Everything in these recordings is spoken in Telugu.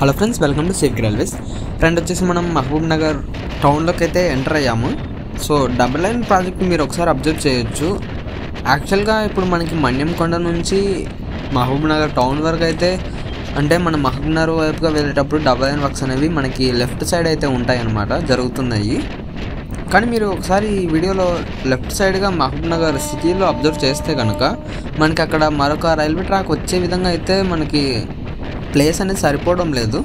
Hello friends, welcome to safe railways. Friend వచ్చేసి మనం మహబూబ్ నగర్ టౌన్లోకి అయితే ఎంటర్ అయ్యాము. సో డబుల్ లైన్ ప్రాజెక్ట్ మీరు ఒకసారి అబ్జర్వ్ చేయొచ్చు. యాక్చువల్గా ఇప్పుడు మనకి మన్యంకొండ నుంచి మహబూబ్ నగర్ టౌన్ వరకు అయితే అంటే మనం మహబూబ్ నగర్ వైపుగా వెళ్ళేటప్పుడు డబుల్ లైన్ వర్క్స్ అనేవి మనకి లెఫ్ట్ సైడ్ అయితే ఉంటాయి అన్నమాట, జరుగుతున్నాయి. కానీ మీరు ఒకసారి ఈ వీడియోలో లెఫ్ట్ సైడ్గా మహబూబ్ నగర్ సిటీలో అబ్జర్వ్ చేస్తే కనుక మనకి అక్కడ మరొక రైల్వే ట్రాక్ వచ్చే విధంగా అయితే మనకి ప్లేస్ అనేది సరిపోవడం లేదు.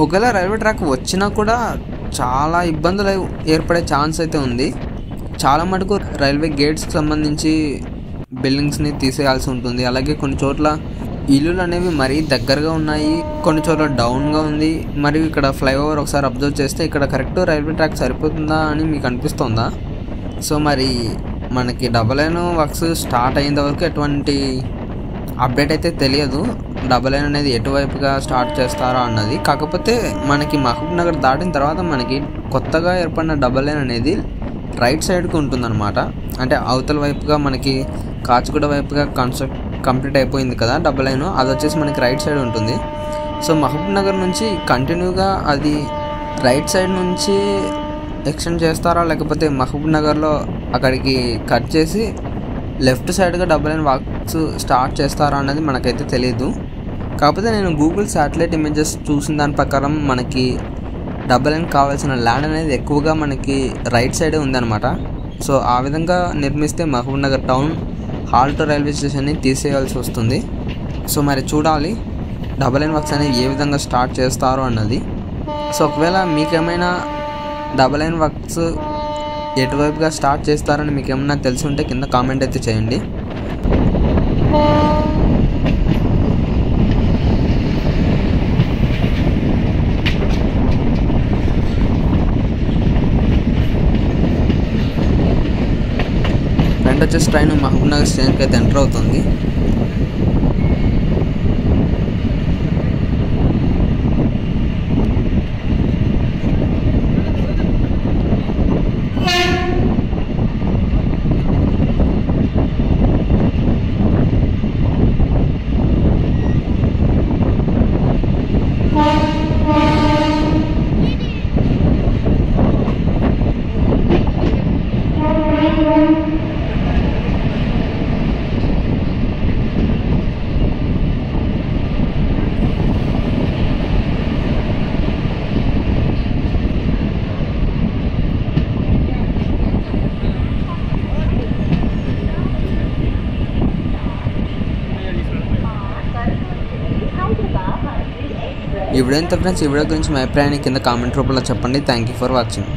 ఒకవేళ రైల్వే ట్రాక్ వచ్చినా కూడా చాలా ఇబ్బందులు ఏర్పడే ఛాన్స్ అయితే ఉంది. చాలా మటుకు రైల్వే గేట్స్కి సంబంధించి బిల్డింగ్స్ని తీసేయాల్సి ఉంటుంది. అలాగే కొన్ని చోట్ల ఇల్లులు అనేవి మరీ దగ్గరగా ఉన్నాయి, కొన్ని చోట్ల డౌన్గా ఉంది. మరియు ఇక్కడ ఫ్లైఓవర్ ఒకసారి అబ్జర్వ్ చేస్తే ఇక్కడ కరెక్ట్ రైల్వే ట్రాక్ సరిపోతుందా అని మీకు అనిపిస్తుందా? సో మరి మనకి డబుల్ లైన్ వర్క్స్ స్టార్ట్ అయ్యేంత వరకు ఎటువంటి అప్డేట్ అయితే తెలియదు. డబుల్ లైన్ అనేది ఎటువైపుగా స్టార్ట్ చేస్తారా అన్నది. కాకపోతే మనకి మహబూబ్ నగర్ దాటిన తర్వాత మనకి కొత్తగా ఏర్పడిన డబుల్ లైన్ అనేది రైట్ సైడ్కి ఉంటుందన్నమాట. అంటే అవతల వైపుగా మనకి కాచిగూడ వైపుగా కంప్లీట్ అయిపోయింది కదా డబుల్ లైన్, అది వచ్చేసి మనకి రైట్ సైడ్ ఉంటుంది. సో మహబూబ్ నగర్ నుంచి కంటిన్యూగా అది రైట్ సైడ్ నుంచి ఎక్స్టెండ్ చేస్తారా, లేకపోతే మహబూబ్ నగర్లో అక్కడికి కట్ చేసి లెఫ్ట్ సైడ్గా డబుల్ లైన్ వర్క్స్ స్టార్ట్ చేస్తారా అన్నది మనకైతే తెలియదు. కాకపోతే నేను గూగుల్ శాటిలైట్ ఇమేజెస్ చూసిన దాని ప్రకారం మనకి డబుల్ లైన్ కావాల్సిన ల్యాండ్ అనేది ఎక్కువగా మనకి రైట్ సైడే ఉందన్నమాట. సో ఆ విధంగా నిర్మిస్తే Mahbubnagar town halt railway స్టేషన్ని తీసేయాల్సి వస్తుంది. సో మరి చూడాలి డబుల్ లైన్ వర్క్స్ అనేవి ఏ విధంగా స్టార్ట్ చేస్తారో అన్నది. సో ఒకవేళ మీకేమైనా డబుల్ లైన్ వర్క్స్ ఎటువైపుగా స్టార్ట్ చేస్తారని మీకు ఏమన్నా తెలిసి ఉంటే కింద కామెంట్ అయితే చేయండి. ఫ్రెండ్ వచ్చేసి ట్రైన్ మహబూబ్ నగర్ స్టేషన్కి అయితే ఎంటర్ అవుతుంది. ఈ వీడియో ఎంత ఫ్రెండ్స్, ఈ వీడియో గురించి మీ అభిప్రాయాన్ని కింద కామెంట్ రూపంలో చెప్పండి. Thank you for watching.